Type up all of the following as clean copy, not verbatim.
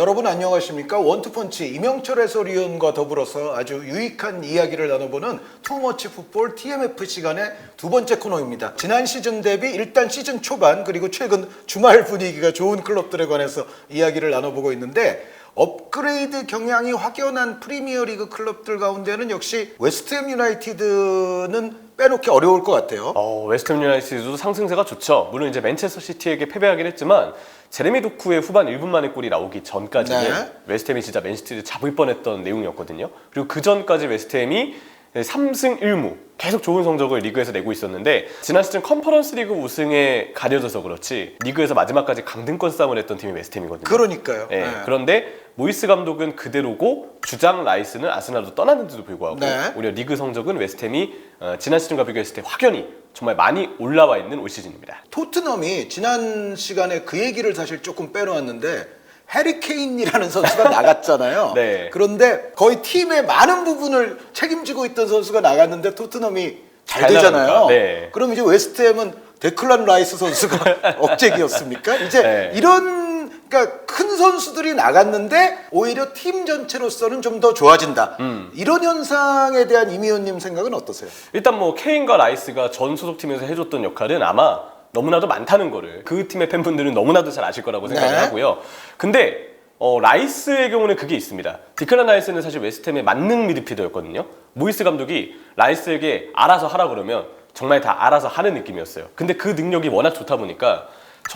여러분 안녕하십니까? 원투펀치 이명철 해설위원과 더불어서 아주 유익한 이야기를 나눠보는 투머치 풋볼 TMF 시간의 두 번째 코너입니다. 지난 시즌 대비 일단 시즌 초반 그리고 최근 주말 분위기가 좋은 클럽들에 관해서 이야기를 나눠보고 있는데 업그레이드 경향이 확연한 프리미어리그 클럽들 가운데는 역시 웨스트햄 유나이티드는 빼놓기 어려울 것 같아요. 웨스트햄 유나이티드도 상승세가 좋죠. 물론 이제 맨체스터 시티에게 패배하긴 했지만 제레미 도쿠의 후반 1분 만에 골이 나오기 전까지는 네. 웨스트햄이 진짜 맨시티를 잡을 뻔했던 내용이었거든요. 그리고 그 전까지 웨스트햄이 3승 1무 계속 좋은 성적을 리그에서 내고 있었는데 지난 시즌 컨퍼런스 리그 우승에 가려져서 그렇지 리그에서 마지막까지 강등권 싸움을 했던 팀이 웨스트햄이거든요. 그러니까요. 네. 네. 그런데 모이스 감독은 그대로고 주장 라이스는 아스날로 떠났는데도 불구하고 네. 오히려 리그 성적은 웨스트햄이 지난 시즌과 비교했을 때 확연히 정말 많이 올라와 있는 올 시즌입니다. 토트넘이 지난 시간에 그 얘기를 사실 조금 빼놓았는데 해리 케인이라는 선수가 나갔잖아요. 네. 그런데 거의 팀의 많은 부분을 책임지고 있던 선수가 나갔는데 토트넘이 잘 잘 되잖아요. 나가니까, 네. 그럼 이제 웨스트햄은 데클란 라이스 선수가 억제기였습니까? 이제 네. 이런 그러니까 큰 선수들이 나갔는데 오히려 팀 전체로서는 좀 더 좋아진다. 이런 현상에 대한 임 의원님 생각은 어떠세요? 일단 뭐 케인과 라이스가 전 소속팀에서 해줬던 역할은 아마 너무나도 많다는 거를 그 팀의 팬분들은 너무나도 잘 아실 거라고 생각을 네. 하고요. 근데 라이스의 경우는 그게 있습니다. 디클란 라이스는 사실 웨스트햄의 만능 미드필더였거든요. 모이스 감독이 라이스에게 알아서 하라 그러면 정말 다 알아서 하는 느낌이었어요. 근데 그 능력이 워낙 좋다 보니까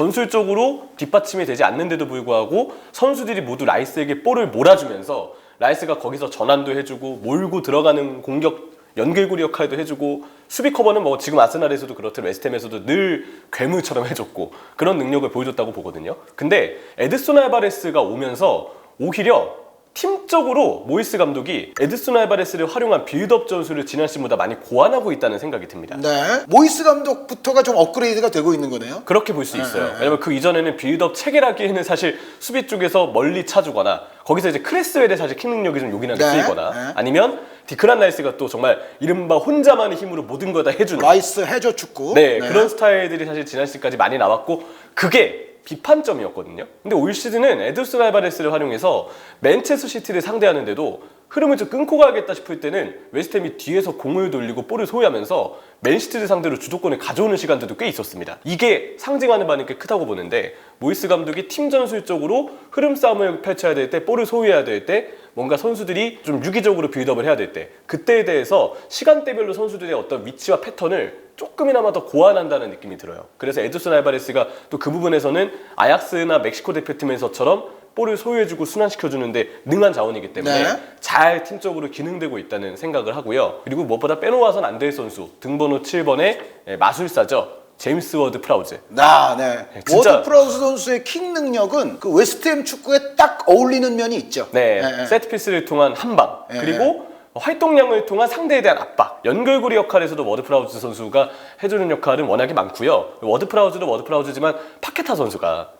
전술적으로 뒷받침이 되지 않는데도 불구하고 선수들이 모두 라이스에게 볼을 몰아주면서 라이스가 거기서 전환도 해주고 몰고 들어가는 공격 연결고리 역할도 해주고 수비 커버는 뭐 지금 아스날에서도 그렇듯 웨스트햄에서도 늘 괴물처럼 해줬고 그런 능력을 보여줬다고 보거든요. 근데 에드손 알바레스가 오면서 오히려 팀적으로 모이스 감독이 에드손 알바레스를 활용한 빌드업 전술을 지난 시즌보다 많이 고안하고 있다는 생각이 듭니다. 네. 모이스 감독부터가 좀 업그레이드가 되고 있는 거네요. 그렇게 볼 수 있어요. 왜냐면 그 이전에는 빌드업 체계라기에는 사실 수비 쪽에서 멀리 차주거나 거기서 이제 크레스웰의 사실 킥 능력이 좀 요긴하게 네. 쓰이거나 네. 아니면 디클란 라이스가 또 정말 이른바 혼자만의 힘으로 모든 걸 다 해주는 라이스 해저 축구. 네, 그런 스타일들이 사실 지난 시즌까지 많이 나왔고 그게 비판점이었거든요. 근데 올 시즌은 에드슨 알바레스를 활용해서 맨체스터 시티를 상대하는데도 흐름을 좀 끊고 가야겠다 싶을 때는 웨스트햄이 뒤에서 공을 돌리고 볼을 소유하면서 맨시티를 상대로 주도권을 가져오는 시간들도 꽤 있었습니다. 이게 상징하는 바는 꽤 크다고 보는데 모이스 감독이 팀 전술적으로 흐름 싸움을 펼쳐야 될 때 볼을 소유해야 될 때 뭔가 선수들이 좀 유기적으로 빌드업을 해야 될 때 그때에 대해서 시간대별로 선수들의 어떤 위치와 패턴을 조금이나마 더 고안한다는 느낌이 들어요. 그래서 에드슨 알바레스가 또 그 부분에서는 아약스나 멕시코 대표팀에서처럼 볼을 소유해주고 순환시켜주는데 능한 자원이기 때문에 네. 잘 팀적으로 기능되고 있다는 생각을 하고요. 그리고 무엇보다 빼놓아선 안 될 선수 등번호 7번의 마술사죠. 제임스 워드 프라우즈. 네. 진짜- 워드 프라우스 선수의 킥 능력은 그 웨스트햄 축구에 딱 어울리는 면이 있죠. 네, 네. 세트피스를 통한 한방 네. 그리고 활동량을 통한 상대에 대한 압박 연결고리 역할에서도 워드 프라우즈 선수가 해주는 역할은 워낙에 많고요. 워드 프라우즈도 워드 프라우즈지만 파케타 선수가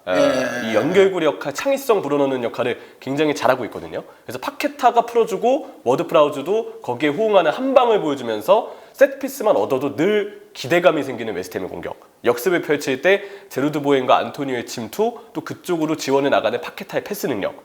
이 연결고리 역할 창의성 불어넣는 역할을 굉장히 잘하고 있거든요. 그래서 파케타가 풀어주고 워드 프라우즈도 거기에 호응하는 한방을 보여주면서 세트피스만 얻어도 늘 기대감이 생기는 웨스트햄의 공격 역습을 펼칠 때 제루드 보엔과 안토니오의 침투 또 그쪽으로 지원해 나가는 파케타의 패스 능력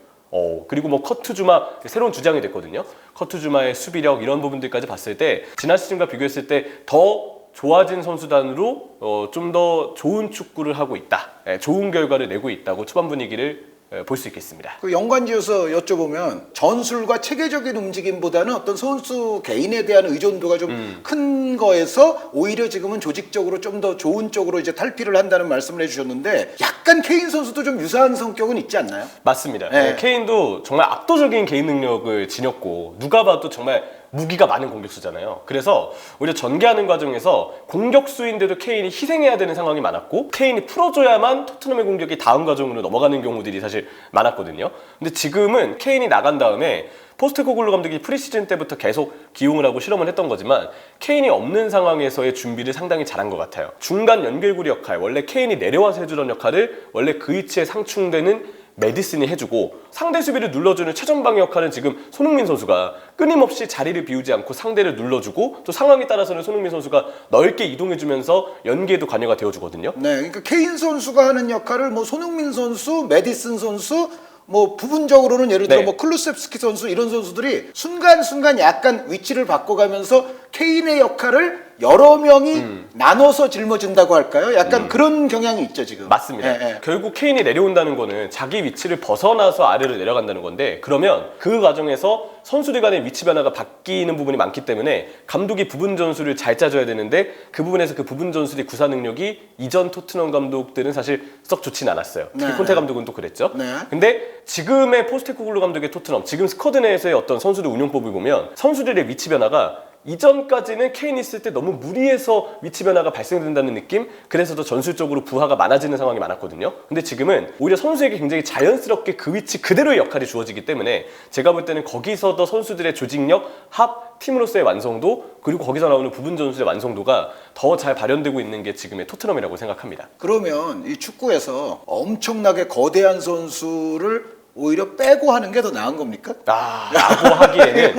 그리고 뭐 커트주마 새로운 주장이 됐거든요. 커트주마의 수비력 이런 부분들까지 봤을 때 지난 시즌과 비교했을 때 더 좋아진 선수단으로 좀 더 좋은 축구를 하고 있다. 좋은 결과를 내고 있다고 초반 분위기를 볼 수 있겠습니다. 그 연관지어서 여쭤보면 전술과 체계적인 움직임보다는 어떤 선수 개인에 대한 의존도가 좀 큰 거에서 오히려 지금은 조직적으로 좀 더 좋은 쪽으로 이제 탈피를 한다는 말씀을 해주셨는데 약간 케인 선수도 좀 유사한 성격은 있지 않나요? 맞습니다. 네. 케인도 정말 압도적인 개인 능력을 지녔고 누가 봐도 정말 무기가 많은 공격수잖아요. 그래서 오히려 전개하는 과정에서 공격수인데도 케인이 희생해야 되는 상황이 많았고 케인이 풀어줘야만 토트넘의 공격이 다음 과정으로 넘어가는 경우들이 사실 많았거든요. 근데 지금은 케인이 나간 다음에 포스테코글루 감독이 프리시즌 때부터 계속 기용을 하고 실험을 했던 거지만 케인이 없는 상황에서의 준비를 상당히 잘한 것 같아요. 중간 연결고리 역할, 원래 케인이 내려와서 해주던 역할을 원래 그 위치에 상충되는 메디슨이 해주고 상대 수비를 눌러주는 최전방의 역할은 지금 손흥민 선수가 끊임없이 자리를 비우지 않고 상대를 눌러주고 또 상황에 따라서는 손흥민 선수가 넓게 이동해주면서 연계에도 관여가 되어주거든요. 네, 그러니까 케인 선수가 하는 역할을 뭐 손흥민 선수, 메디슨 선수 뭐 부분적으로는 예를 들어 네. 뭐 클루셉스키 선수 이런 선수들이 순간순간 약간 위치를 바꿔가면서 케인의 역할을 여러 명이 나눠서 짊어진다고 할까요? 약간 그런 경향이 있죠 지금. 맞습니다. 예, 예. 결국 케인이 내려온다는 거는 자기 위치를 벗어나서 아래로 내려간다는 건데, 그러면 그 과정에서 선수들 간의 위치 변화가 바뀌는 부분이 많기 때문에 감독이 부분 전술을 잘 짜줘야 되는데, 그 부분에서 그 부분 전술의 구사 능력이 이전 토트넘 감독들은 사실 썩 좋진 않았어요. 특히 네. 콘테 감독은 또 그랬죠. 네. 근데 지금의 포스테코글루 감독의 토트넘, 지금 스쿼드 내에서의 어떤 선수들 운용법을 보면 선수들의 위치 변화가 이전까지는 케인이 있을 때 너무 무리해서 위치 변화가 발생된다는 느낌, 그래서 더 전술적으로 부하가 많아지는 상황이 많았거든요. 근데 지금은 오히려 선수에게 굉장히 자연스럽게 그 위치 그대로의 역할이 주어지기 때문에 제가 볼 때는 거기서 더 선수들의 조직력, 합, 팀으로서의 완성도, 그리고 거기서 나오는 부분 전술의 완성도가 더 잘 발현되고 있는 게 지금의 토트넘이라고 생각합니다. 그러면 이 축구에서 엄청나게 거대한 선수를 오히려 빼고 하는 게 더 나은 겁니까? 라고 하기에는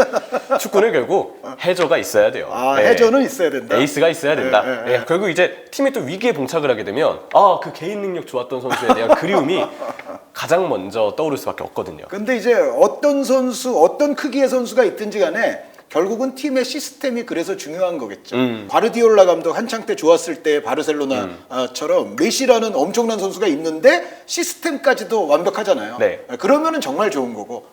축구는 결국 해저가 있어야 돼요. 네. 해저는 있어야 된다. 에이스가 있어야 된다. 예, 예, 예, 결국 이제 팀이 또 위기에 봉착을 하게 되면 그 개인 능력 좋았던 선수에 대한 그리움이 가장 먼저 떠오를 수밖에 없거든요. 근데 이제 어떤 선수, 어떤 크기의 선수가 있든지 간에 결국은 팀의 시스템이 그래서 중요한 거겠죠. 과르디올라 감독 한창 때 좋았을 때 바르셀로나처럼 메시라는 엄청난 선수가 있는데 시스템까지도 완벽하잖아요. 네. 그러면은 정말 좋은 거고.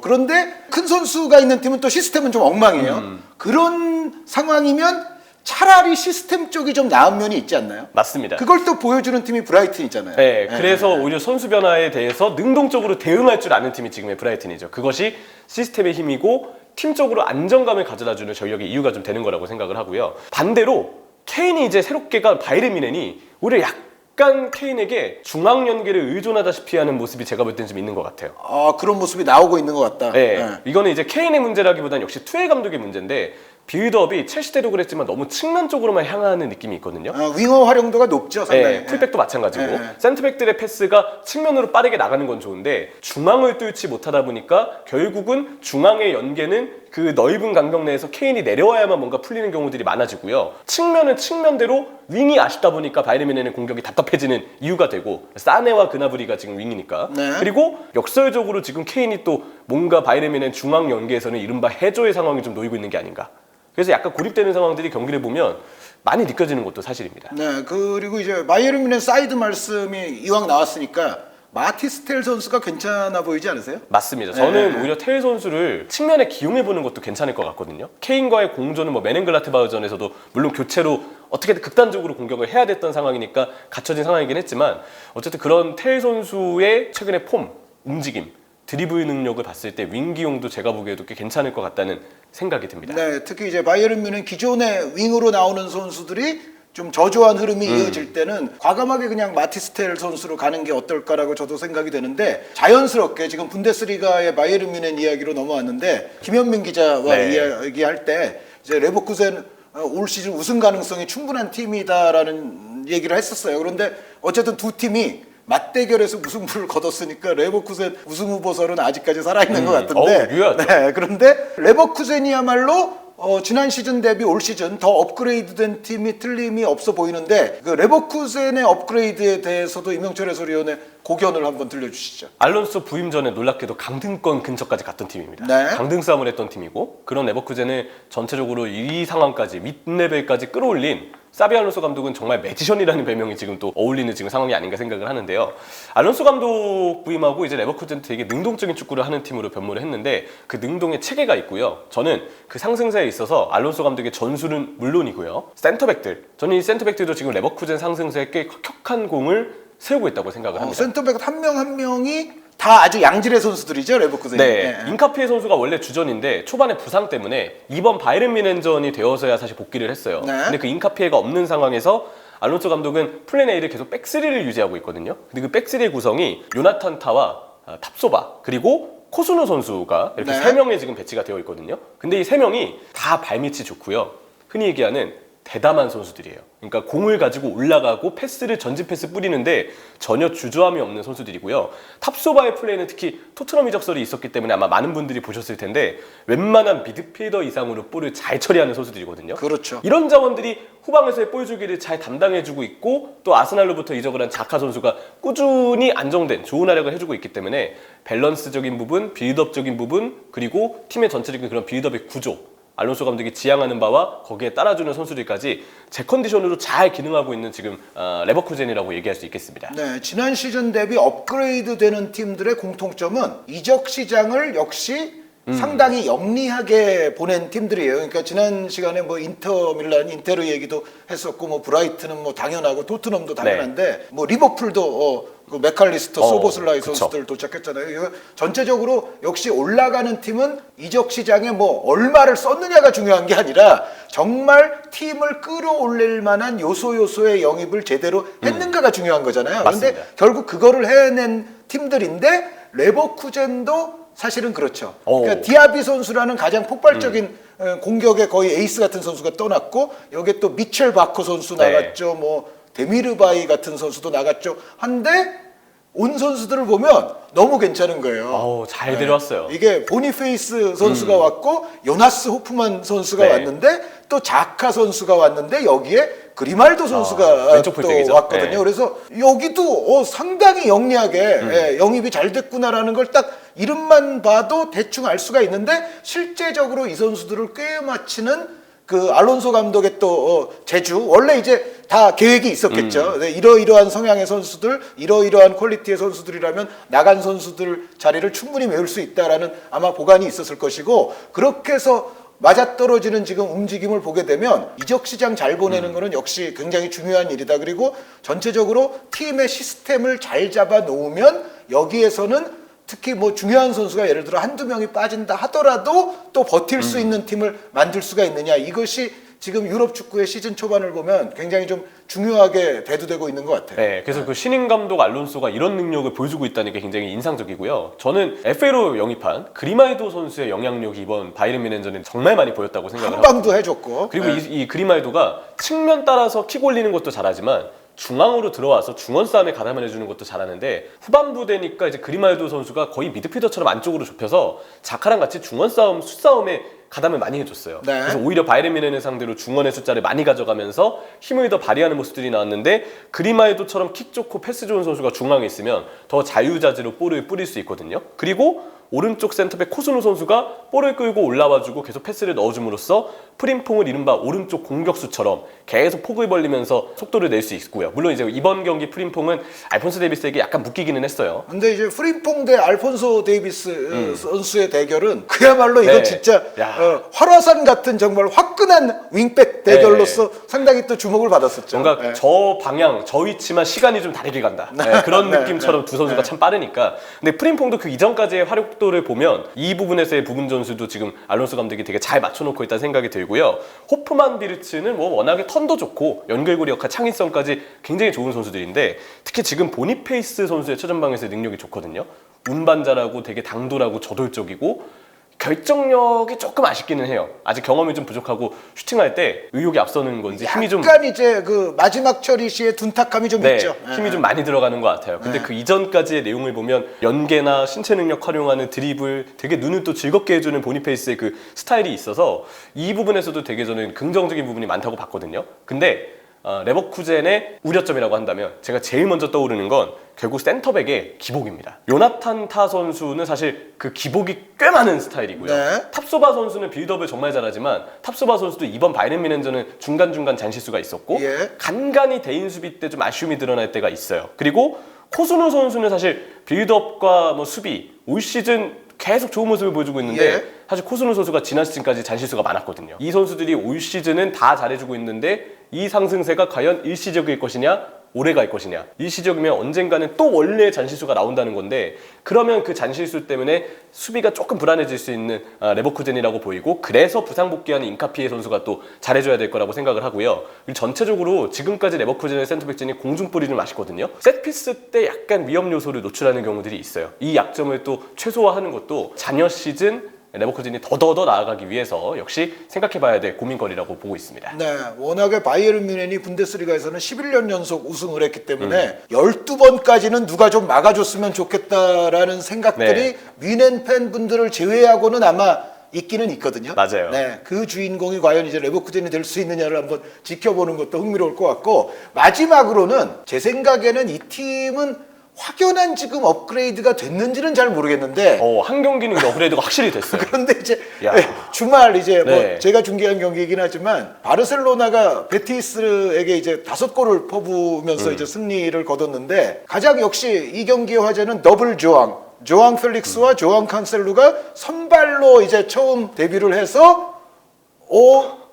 그런데 큰 선수가 있는 팀은 또 시스템은 좀 엉망이에요. 그런 상황이면 차라리 시스템 쪽이 좀 나은 면이 있지 않나요? 맞습니다. 그걸 또 보여주는 팀이 브라이튼이잖아요. 네, 그래서 오히려 선수 변화에 대해서 능동적으로 대응할 줄 아는 팀이 지금의 브라이튼이죠. 그것이 시스템의 힘이고 팀적으로 안정감을 가져다주는 전력의 이유가 좀 되는 거라고 생각을 하고요. 반대로 케인이 이제 새롭게 간 바이에른 뮌헨이 오히려 약간 케인에게 중앙 연계를 의존하다시피 하는 모습이 제가 볼 땐 좀 있는 것 같아요. 그런 모습이 나오고 있는 것 같다. 네, 이거는 이제 케인의 문제라기보다는 역시 투엘 감독의 문제인데, 빌드업이 첼시 때도 그랬지만 너무 측면 쪽으로만 향하는 느낌이 있거든요. 윙어 활용도가 높죠, 상당히. 네, 풀백도 마찬가지고 네. 센터백들의 패스가 측면으로 빠르게 나가는 건 좋은데 중앙을 뚫지 못하다 보니까 결국은 중앙의 연계는 그 넓은 간격 내에서 케인이 내려와야만 뭔가 풀리는 경우들이 많아지고요. 측면은 측면대로 윙이 아쉽다 보니까 바이에른 뮌헨의 공격이 답답해지는 이유가 되고, 사네와 그나브리가 지금 윙이니까. 네. 그리고 역설적으로 지금 케인이 또 뭔가 바이에른 뮌헨 중앙 연계에서는 이른바 해저의 상황이 좀 놓이고 있는 게 아닌가. 그래서 약간 고립되는 상황들이 경기를 보면 많이 느껴지는 것도 사실입니다. 네, 그리고 이제 바이에른 뮌헨 사이드 말씀이 이왕 나왔으니까 마티스텔 선수가 괜찮아 보이지 않으세요? 맞습니다. 저는 오히려 테일 선수를 측면에 기용해보는 것도 괜찮을 것 같거든요. 케인과의 공조는 뭐 메넨글라트바흐전에서도 물론 교체로 어떻게든 극단적으로 공격을 해야 됐던 상황이니까 갖춰진 상황이긴 했지만, 어쨌든 그런 테일 선수의 최근의 폼, 움직임, 드리블 능력을 봤을 때 윙기용도 제가 보기에도 꽤 괜찮을 것 같다는 생각이 듭니다. 네, 특히 이제 바이에른 뮌헨 기존의 윙으로 나오는 선수들이 좀 저조한 흐름이 이어질 때는 과감하게 그냥 마티스텔 선수로 가는 게 어떨까라고 저도 생각이 되는데, 자연스럽게 지금 분데스리가의 바이에른 뮌헨 이야기로 넘어왔는데, 김현민 기자와 이야기할 때 이제 레버쿠젠 올 시즌 우승 가능성이 충분한 팀이다라는 얘기를 했었어요. 그런데 어쨌든 두 팀이 맞대결에서 무승부를 거뒀으니까 레버쿠젠 우승 후보설은 아직까지 살아있는 것 같은데. 유효하죠. 네, 그런데 레버쿠젠이야말로 지난 시즌 대비 올 시즌 더 업그레이드된 팀이 틀림이 없어 보이는데, 그 레버쿠젠의 업그레이드에 대해서도 이명철 해설위원의 고견을 한번 들려주시죠. 알론소 부임 전에 놀랍게도 강등권 근처까지 갔던 팀입니다. 네. 강등 싸움을 했던 팀이고, 그런 레버쿠젠을 전체적으로 이 상황까지 밑레벨까지 끌어올린 사비 알론소 감독은 정말 매지션이라는 별명이 지금 또 어울리는 지금 상황이 아닌가 생각을 하는데요. 알론소 감독 부임하고 이제 레버쿠젠 되게 능동적인 축구를 하는 팀으로 변모를 했는데, 그 능동의 체계가 있고요. 저는 그 상승세에 있어서 알론소 감독의 전술은 물론이고요. 센터백들, 저는 이 센터백들도 지금 레버쿠젠 상승세에 꽤 혁혁한 공을 세우고 있다고 생각을 합니다. 센터백 한 명 한 명이 다 아주 양질의 선수들이죠, 레버쿠젠이. 네, 인카피에 선수가 원래 주전인데 초반에 부상 때문에 이번 바이에른 뮌헨전이 되어서야 사실 복귀를 했어요. 네. 근데 그 인카피에가 없는 상황에서 알론소 감독은 플랜 A를 계속 백3를 유지하고 있거든요. 근데 그 백3의 구성이 요나탄 타와 탑소바 그리고 코스노 선수가 이렇게 네. 3명에 지금 배치가 되어 있거든요. 근데 이 3명이 다 발밑이 좋고요. 흔히 얘기하는 대담한 선수들이에요. 그러니까 공을 가지고 올라가고 패스를 전진 패스 뿌리는데 전혀 주저함이 없는 선수들이고요. 탑소바의 플레이는 특히 토트넘 이적설이 있었기 때문에 아마 많은 분들이 보셨을 텐데 웬만한 미드필더 이상으로 볼을 잘 처리하는 선수들이거든요. 그렇죠. 이런 자원들이 후방에서의 볼 주기를 잘 담당해주고 있고 또 아스날로부터 이적을 한 자카 선수가 꾸준히 안정된 좋은 활약을 해주고 있기 때문에 밸런스적인 부분, 빌드업적인 부분 그리고 팀의 전체적인 그런 빌드업의 구조 알론소 감독이 지향하는 바와 거기에 따라주는 선수들까지 제 컨디션으로 잘 기능하고 있는 지금 레버쿠젠이라고 얘기할 수 있겠습니다. 네, 지난 시즌 대비 업그레이드되는 팀들의 공통점은 이적 시장을 역시 상당히 영리하게 보낸 팀들이에요. 그러니까 지난 시간에 뭐 인터 밀란, 인테르 얘기도 했었고, 뭐 브라이트는 뭐 당연하고 토트넘도 당연한데, 뭐 리버풀도 그 맥칼리스터, 소보슬라이 그쵸. 선수들 도착했잖아요. 이거 전체적으로 역시 올라가는 팀은 이적 시장에 뭐 얼마를 썼느냐가 중요한 게 아니라 정말 팀을 끌어올릴 만한 요소의 영입을 제대로 했는가가 중요한 거잖아요. 그런데 맞습니다. 결국 그거를 해낸 팀들인데 레버쿠젠도 사실은 그렇죠. 그러니까 디아비 선수라는 가장 폭발적인 공격의 거의 에이스 같은 선수가 떠났고 여기에 또 미첼 바코 선수 네. 나갔죠. 뭐 데미르바이 같은 선수도 나갔죠. 한데 온 선수들을 보면 너무 괜찮은 거예요. 잘 데려왔어요. 이게 보니페이스 선수가 왔고 요나스 호프만 선수가 네. 왔는데 또 자카 선수가 왔는데 여기에 그리말도 선수가 왼쪽 또 풀백이죠. 왔거든요. 네. 그래서 여기도 상당히 영리하게 영입이 잘 됐구나라는 걸 딱 이름만 봐도 대충 알 수가 있는데 실제적으로 이 선수들을 꿰 맞추는 그 알론소 감독의 또 제주 원래 이제 다 계획이 있었겠죠. 네, 이러이러한 성향의 선수들, 이러이러한 퀄리티의 선수들이라면 나간 선수들 자리를 충분히 메울 수 있다라는 아마 보관이 있었을 것이고 그렇게 해서 맞아떨어지는 지금 움직임을 보게 되면 이적 시장 잘 보내는 거는 역시 굉장히 중요한 일이다. 그리고 전체적으로 팀의 시스템을 잘 잡아 놓으면 여기에서는 특히 뭐 중요한 선수가 예를 들어 한두 명이 빠진다 하더라도 또 버틸 수 있는 팀을 만들 수가 있느냐. 이것이 지금 유럽 축구의 시즌 초반을 보면 굉장히 좀 중요하게 대두되고 있는 것 같아요. 네, 그래서 그 신인 감독 알론소가 이런 능력을 보여주고 있다는 게 굉장히 인상적이고요. 저는 FA로 영입한 그리말도 선수의 영향력이 이번 바이에른 뮌헨전에 정말 많이 보였다고 생각을 한 합니다. 방도 해줬고. 그리고 이 그리말도가 측면 따라서 킥 올리는 것도 잘하지만 중앙으로 들어와서 중원 싸움에 가담을 해주는 것도 잘하는데 후반부 되니까 이제 그리말도 선수가 거의 미드필더처럼 안쪽으로 좁혀서 자카랑 같이 중원 싸움, 숫싸움에 가담을 많이 해줬어요. 네. 그래서 오히려 바이에른 뮌헨을 상대로 중원의 숫자를 많이 가져가면서 힘을 더 발휘하는 모습들이 나왔는데 그리말도처럼 킥 좋고 패스 좋은 선수가 중앙에 있으면 더 자유자재로 볼을 뿌릴 수 있거든요. 그리고 오른쪽 센터백 코스누 선수가 볼을 끌고 올라와주고 계속 패스를 넣어줌으로써 프림퐁을 이른바 오른쪽 공격수처럼 계속 폭을 벌리면서 속도를 낼 수 있고요. 물론 이제 이번 경기 프림퐁은 알폰소 데이비스에게 약간 묶이기는 했어요. 근데 이제 프림퐁 대 알폰소 데이비스 선수의 대결은 그야말로 이거 네. 진짜 야. 활화산 같은 정말 화끈한 윙백 대결로서 상당히 또 주목을 받았었죠. 뭔가 네. 저 방향, 저 위치만 시간이 좀 다르게 간다. 네, 그런 느낌처럼 두 선수가 참 빠르니까. 근데 프림퐁도 그 이전까지의 활약도를 보면 이 부분에서의 부분 전술도 지금 알론소 감독이 되게 잘 맞춰놓고 있다는 생각이 들고요. 호프만 비르츠는 뭐 워낙에 턴도 좋고 연결고리 역할 창의성까지 굉장히 좋은 선수들인데 특히 지금 보니페이스 선수의 최전방에서의 능력이 좋거든요. 운반자라고 되게 당돌하고 저돌적이고 결정력이 조금 아쉽기는 해요. 아직 경험이 좀 부족하고 슈팅할 때 의욕이 앞서는 건지 힘이 좀 약간 이제 그 마지막 처리 시에 둔탁함이 좀 있죠. 힘이 좀 많이 들어가는 것 같아요. 근데 그 이전까지의 내용을 보면 연계나 신체 능력 활용하는 드리블 되게 눈을 또 즐겁게 해주는 보니페이스의 그 스타일이 있어서 이 부분에서도 되게 저는 긍정적인 부분이 많다고 봤거든요. 근데 레버쿠젠의 우려점이라고 한다면 제가 제일 먼저 떠오르는 건 결국 센터백의 기복입니다. 요나탄 타 선수는 사실 그 기복이 꽤 많은 스타일이고요. 네. 탑소바 선수는 빌드업을 정말 잘하지만 탑소바 선수도 이번 바이에른 뮌헨전은 중간중간 잔실수가 있었고 예. 간간히 대인 수비 때 좀 아쉬움이 드러날 때가 있어요. 그리고 코스누 선수는 사실 빌드업과 뭐 수비 올 시즌 계속 좋은 모습을 보여주고 있는데 예. 사실 코스누 선수가 지난 시즌까지 잔실수가 많았거든요. 이 선수들이 올 시즌은 다 잘해주고 있는데 이 상승세가 과연 일시적일 것이냐 오래 갈 것이냐. 일시적이면 언젠가는 또 원래 잔실수가 나온다는 건데 그러면 그 잔실수 때문에 수비가 조금 불안해질 수 있는 레버쿠젠이라고 보이고 그래서 부상 복귀하는 인카피에 선수가 또 잘해줘야 될 거라고 생각을 하고요. 그리고 전체적으로 지금까지 레버쿠젠의 센터백진이 공중볼이 좀 아쉽거든요. 셋피스 때 약간 위험 요소를 노출하는 경우들이 있어요. 이 약점을 또 최소화하는 것도 잔여 시즌 레버쿠젠이 더더더 나아가기 위해서 역시 생각해봐야 될 고민거리라고 보고 있습니다. 네, 워낙에 바이에른 뮌헨이 분데스리가에서는 11년 연속 우승을 했기 때문에 12번까지는 누가 좀 막아줬으면 좋겠다라는 생각들이 뮌헨 팬분들을 제외하고는 아마 있기는 있거든요. 맞아요. 네, 그 주인공이 과연 이제 레버쿠젠이 될 수 있느냐를 한번 지켜보는 것도 흥미로울 것 같고, 마지막으로는 제 생각에는 이 팀은 확연한 지금 업그레이드가 됐는지는 잘 모르겠는데 한 경기는 업그레이드가 확실히 됐어요. 그런데 이제 야. 주말 이제 뭐 네. 제가 중계한 경기이긴 하지만 바르셀로나가 베티스에게 이제 5골을 퍼부으면서 이제 승리를 거뒀는데, 가장 역시 이 경기의 화제는 더블 조앙 펠릭스와 조앙 칸셀루가 선발로 이제 처음 데뷔를 해서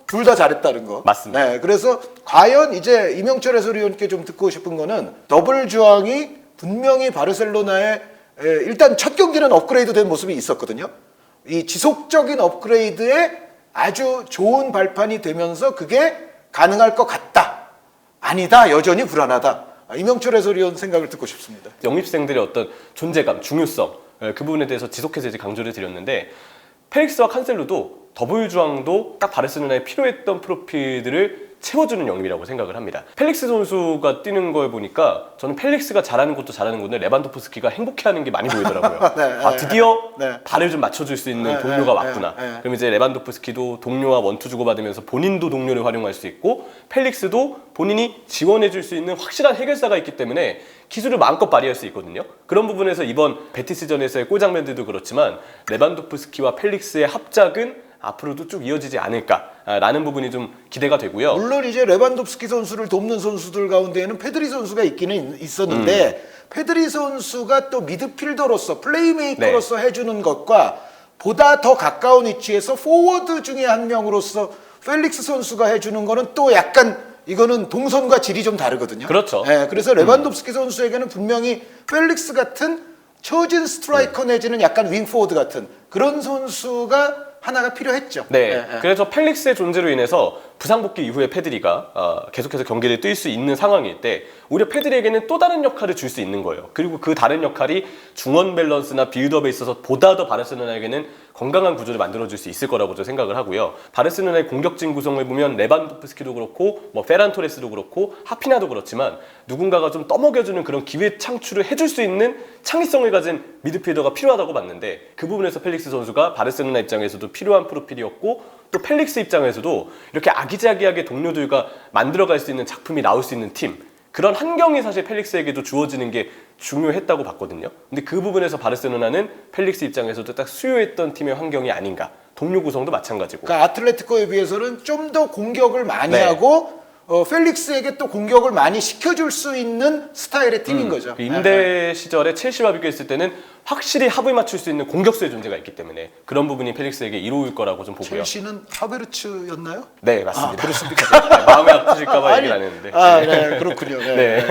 둘 다 잘했다는 거. 맞습니다. 네, 그래서 과연 이제 이명철 해설위원께 좀 듣고 싶은 거는, 더블 조앙이 분명히 바르셀로나의 일단 첫 경기는 업그레이드된 모습이 있었거든요. 이 지속적인 업그레이드에 아주 좋은 발판이 되면서 그게 가능할 것 같다. 아니다. 여전히 불안하다. 이명철 해설위원 생각을 듣고 싶습니다. 영입생들의 어떤 존재감, 중요성 그 부분에 대해서 지속해서 이제 강조를 드렸는데, 펠릭스와 칸셀루도 더블 주앙도 딱 바르셀로나에 필요했던 프로필들을 채워주는 영입이라고 생각을 합니다. 펠릭스 선수가 뛰는 걸 보니까 저는 펠릭스가 잘하는 것도 잘하는 건데 레반도프스키가 행복해하는 게 많이 보이더라고요. 네, 드디어 네. 발을 좀 맞춰줄 수 있는 동료가 왔구나. 그럼 이제 레반도프스키도 동료와 원투 주고받으면서 본인도 동료를 활용할 수 있고, 펠릭스도 본인이 지원해줄 수 있는 확실한 해결사가 있기 때문에 기술을 마음껏 발휘할 수 있거든요. 그런 부분에서 이번 베티스전에서의 골 장면들도 그렇지만 레반도프스키와 펠릭스의 합작은 앞으로도 쭉 이어지지 않을까라는 부분이 좀 기대가 되고요. 물론 이제 레반도프스키 선수를 돕는 선수들 가운데에는 페드리 선수가 있기는 있었는데, 페드리 선수가 또 미드필더로서 플레이메이커로서 해주는 것과 보다 더 가까운 위치에서 포워드 중에 한 명으로서 펠릭스 선수가 해주는 거는 또 약간 이거는 동선과 질이 좀 다르거든요. 그렇죠. 네, 그래서 레반도프스키 선수에게는 분명히 펠릭스 같은 처진 스트라이커 내지는 약간 윙포워드 같은 그런 선수가 하나가 필요했죠. 네, 그래서 펠릭스의 존재로 인해서 부상 복귀 이후에 페드리가 계속해서 경기를 뛸 수 있는 상황일 때 오히려 페드리에게는 또 다른 역할을 줄 수 있는 거예요. 그리고 그 다른 역할이 중원 밸런스나 빌드업에 있어서 보다 더 바르셀로나에게는 건강한 구조를 만들어줄 수 있을 거라고 저는 생각을 하고요. 바르셀로나의 공격진 구성을 보면 레반도프스키도 그렇고 뭐 페란 토레스도 그렇고 하피나도 그렇지만 누군가가 좀 떠먹여주는 그런 기회 창출을 해줄 수 있는 창의성을 가진 미드필더가 필요하다고 봤는데, 그 부분에서 펠릭스 선수가 바르셀로나 입장에서도 필요한 프로필이었고, 또 펠릭스 입장에서도 이렇게 아기자기하게 동료들과 만들어갈 수 있는 작품이 나올 수 있는 팀, 그런 환경이 사실 펠릭스에게도 주어지는 게 중요했다고 봤거든요. 근데 그 부분에서 바르셀로나는 펠릭스 입장에서도 딱 수요했던 팀의 환경이 아닌가. 동료 구성도 마찬가지고. 그러니까 아틀레티코에 비해서는 좀 더 공격을 많이 네. 하고 펠릭스에게 또 공격을 많이 시켜줄 수 있는 스타일의 팀인 거죠. 그 임대 시절에 첼시와 비교했을 때는 확실히 합을 맞출 수 있는 공격수의 존재가 있기 때문에 그런 부분이 펠릭스에게 이로울 거라고 좀 보고요. 첼시는 하베르츠였나요? 네, 맞습니다. 그렇습니까? 네, 마음이 아프실까봐 얘기를 안 했는데. 네, 그렇군요. 네.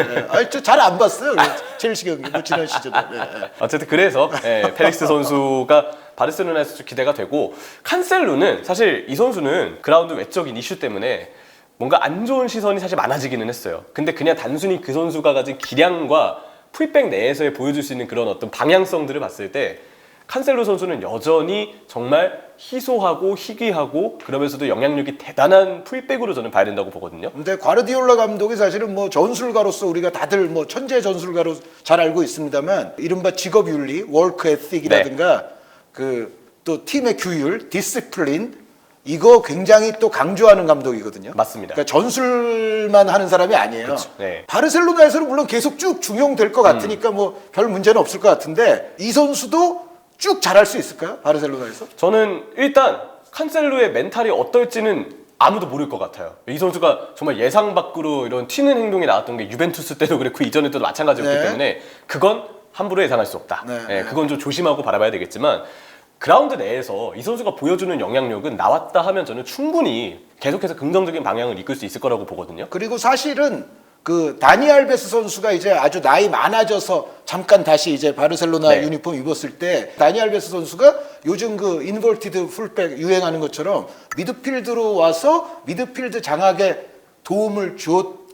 잘 안 봤어요. 첼시 경기, 뭐 지난 시즌에. 네. 어쨌든 그래서 펠릭스 선수가 바르셀로나에서 좀 기대가 되고, 칸셀루는 사실 이 선수는 그라운드 외적인 이슈 때문에 뭔가 안 좋은 시선이 사실 많아지기는 했어요. 근데 그냥 단순히 그 선수가 가진 기량과 풀백 내에서의 보여줄 수 있는 그런 어떤 방향성들을 봤을 때 칸셀루 선수는 여전히 정말 희소하고 희귀하고 그러면서도 영향력이 대단한 풀백으로 저는 봐야 된다고 보거든요. 근데 과르디올라 감독이 사실은 뭐 전술가로서 우리가 다들 뭐 천재 전술가로 잘 알고 있습니다만, 이른바 직업 윤리, 워크 에틱이라든가 그 또 팀의 규율, 디시플린, 이거 굉장히 또 강조하는 감독이거든요. 맞습니다. 그러니까 전술만 하는 사람이 아니에요. 그쵸, 네. 바르셀로나에서는 물론 계속 쭉 중용될 것 같으니까 뭐 별 문제는 없을 것 같은데, 이 선수도 쭉 잘할 수 있을까요? 바르셀로나에서? 저는 일단 칸셀루의 멘탈이 어떨지는 아무도 모를 것 같아요. 이 선수가 정말 예상 밖으로 이런 튀는 행동이 나왔던 게 유벤투스 때도 그랬고 이전에도 마찬가지였기 네. 때문에 그건 함부로 예상할 수 없다. 네. 그건 좀 조심하고 바라봐야 되겠지만, 그라운드 내에서 이 선수가 보여주는 영향력은 나왔다 하면 저는 충분히 계속해서 긍정적인 방향을 이끌 수 있을 거라고 보거든요. 그리고 사실은 그 다니 알베스 선수가 이제 아주 나이 많아져서 잠깐 다시 이제 바르셀로나 네. 유니폼 입었을 때, 다니 알베스 선수가 요즘 그 인버티드 풀백 유행하는 것처럼 미드필드로 와서 미드필드 장악에 도움을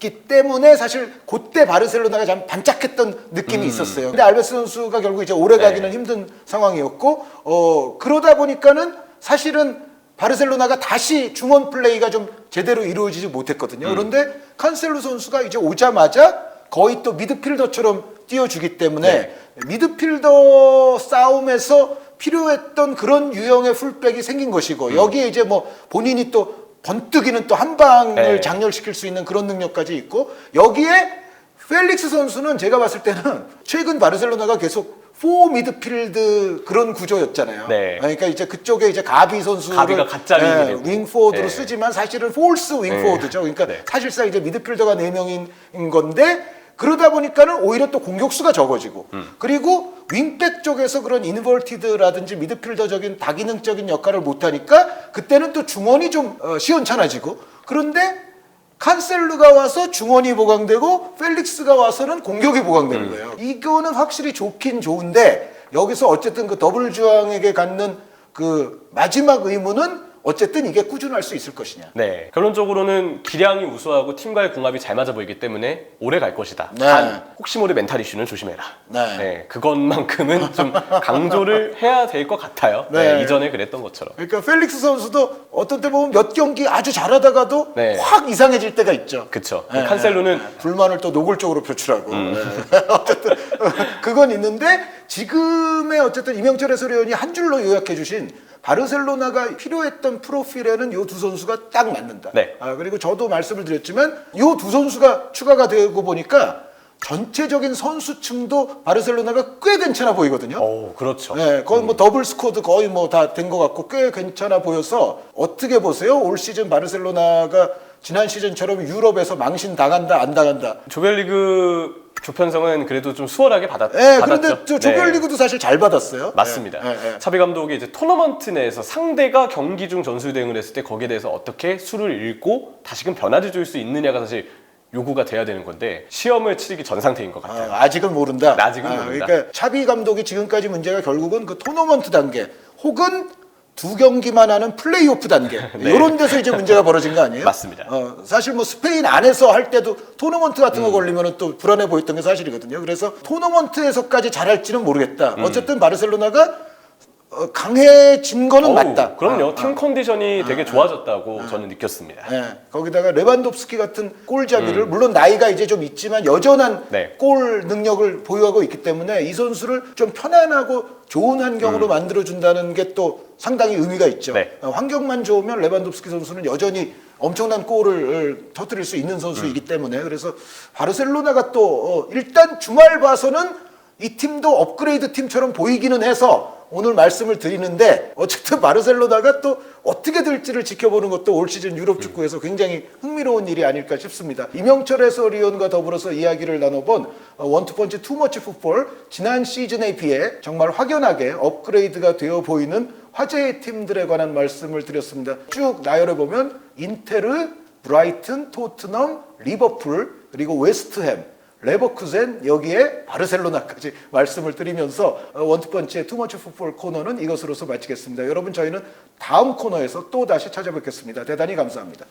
줬기 때문에 사실 그때 바르셀로나가 참 반짝했던 느낌이 있었어요. 근데 알베스 선수가 결국 이제 오래 가기는 힘든 상황이었고 그러다 보니까는 사실은 바르셀로나가 다시 중원 플레이가 좀 제대로 이루어지지 못했거든요. 그런데 칸셀루 선수가 이제 오자마자 거의 또 미드필더처럼 뛰어주기 때문에 미드필더 싸움에서 필요했던 그런 유형의 풀백이 생긴 것이고 여기에 이제 뭐 본인이 또 번뜩이는 또 한 방을 장렬시킬 수 있는 그런 능력까지 있고 여기에 펠릭스 선수는 제가 봤을 때는 최근 바르셀로나가 계속 4 미드필드 그런 구조였잖아요. 그러니까 이제 그쪽에 이제 가비 선수를 가비가 가짜 윙포워드로 쓰지만 사실은 폴스 윙포워드죠. 그러니까 사실상 이제 미드필더가 4명인 건데 그러다 보니까는 오히려 또 공격수가 적어지고 그리고 윙백 쪽에서 그런 인버티드라든지 미드필더적인 다기능적인 역할을 못하니까 그때는 또 중원이 좀 시원찮아지고 그런데 칸셀루가 와서 중원이 보강되고 펠릭스가 와서는 공격이 보강되는 거예요. 이거는 확실히 좋긴 좋은데 여기서 어쨌든 그 더블 주앙에게 갖는 그 마지막 의무는 어쨌든 이게 꾸준할 수 있을 것이냐. 결론적으로는 기량이 우수하고 팀과의 궁합이 잘 맞아 보이기 때문에 오래 갈 것이다. 단 혹시 모를 멘탈 이슈는 조심해라. 그것만큼은 좀 강조를 해야 될 것 같아요. 이전에 그랬던 것처럼. 그러니까 펠릭스 선수도 어떤 때 보면 몇 경기 아주 잘하다가도 확 이상해질 때가 있죠. 그렇죠. 칸셀루는 불만을 또 노골적으로 표출하고 어쨌든 그건 있는데 지금의 어쨌든 이명철 해설위원이 한 줄로 요약해 주신 바르셀로나가 필요했던 프로필에는 이 두 선수가 딱 맞는다. 그리고 저도 말씀을 드렸지만 이 두 선수가 추가가 되고 보니까 전체적인 선수층도 바르셀로나가 꽤 괜찮아 보이거든요. 그렇죠. 거의 뭐 더블 스쿼드 거의 뭐 다 된 것 같고 꽤 괜찮아 보여서 어떻게 보세요? 올 시즌 바르셀로나가 지난 시즌처럼 유럽에서 망신 당한다 안 당한다? 조별리그 조편성은 그래도 좀 수월하게 받았죠. 그런데 조별리그도 사실 잘 받았어요. 맞습니다. 차비 감독이 이제 토너먼트 내에서 상대가 경기 중 전술 대응을 했을 때 거기에 대해서 어떻게 수를 읽고 다시금 변화를 줄 수 있느냐가 사실 요구가 돼야 되는 건데 시험을 치르기 전 상태인 것 같아요. 아직은 모른다. 아직은 모른다. 그러니까 차비 감독이 지금까지 문제가 결국은 그 토너먼트 단계 혹은 2경기만 하는 플레이오프 단계 이런 데서 이제 문제가 벌어진 거 아니에요? 맞습니다. 사실 뭐 스페인 안에서 할 때도 토너먼트 같은 거 걸리면 또 불안해 보였던 게 사실이거든요. 그래서 토너먼트에서까지 잘할지는 모르겠다. 어쨌든 바르셀로나가 강해진 거는 맞다. 그럼요. 팀 컨디션이 되게 좋아졌다고 저는 느꼈습니다. 거기다가 레반도프스키 같은 골잡이를 물론 나이가 이제 좀 있지만 여전한 골 능력을 보유하고 있기 때문에 이 선수를 좀 편안하고 좋은 환경으로 만들어준다는 게 또 상당히 의미가 있죠. 환경만 좋으면 레반도프스키 선수는 여전히 엄청난 골을 터뜨릴 수 있는 선수이기 때문에 그래서 바르셀로나가 또 일단 주말 봐서는 이 팀도 업그레이드 팀처럼 보이기는 해서 오늘 말씀을 드리는데 어쨌든 바르셀로나가 또 어떻게 될지를 지켜보는 것도 올 시즌 유럽 축구에서 굉장히 흥미로운 일이 아닐까 싶습니다. 이명철 해설위원과 더불어서 이야기를 나눠본 원투펀치 투머치 풋볼 지난 시즌에 비해 정말 확연하게 업그레이드가 되어 보이는 화제의 팀들에 관한 말씀을 드렸습니다. 쭉 나열해보면 인테르, 브라이튼, 토트넘, 리버풀 그리고 웨스트햄 레버쿠젠 여기에 바르셀로나까지 말씀을 드리면서 원투펀치의 투머치 풋볼 코너는 이것으로서 마치겠습니다. 여러분 저희는 다음 코너에서 또 다시 찾아뵙겠습니다. 대단히 감사합니다.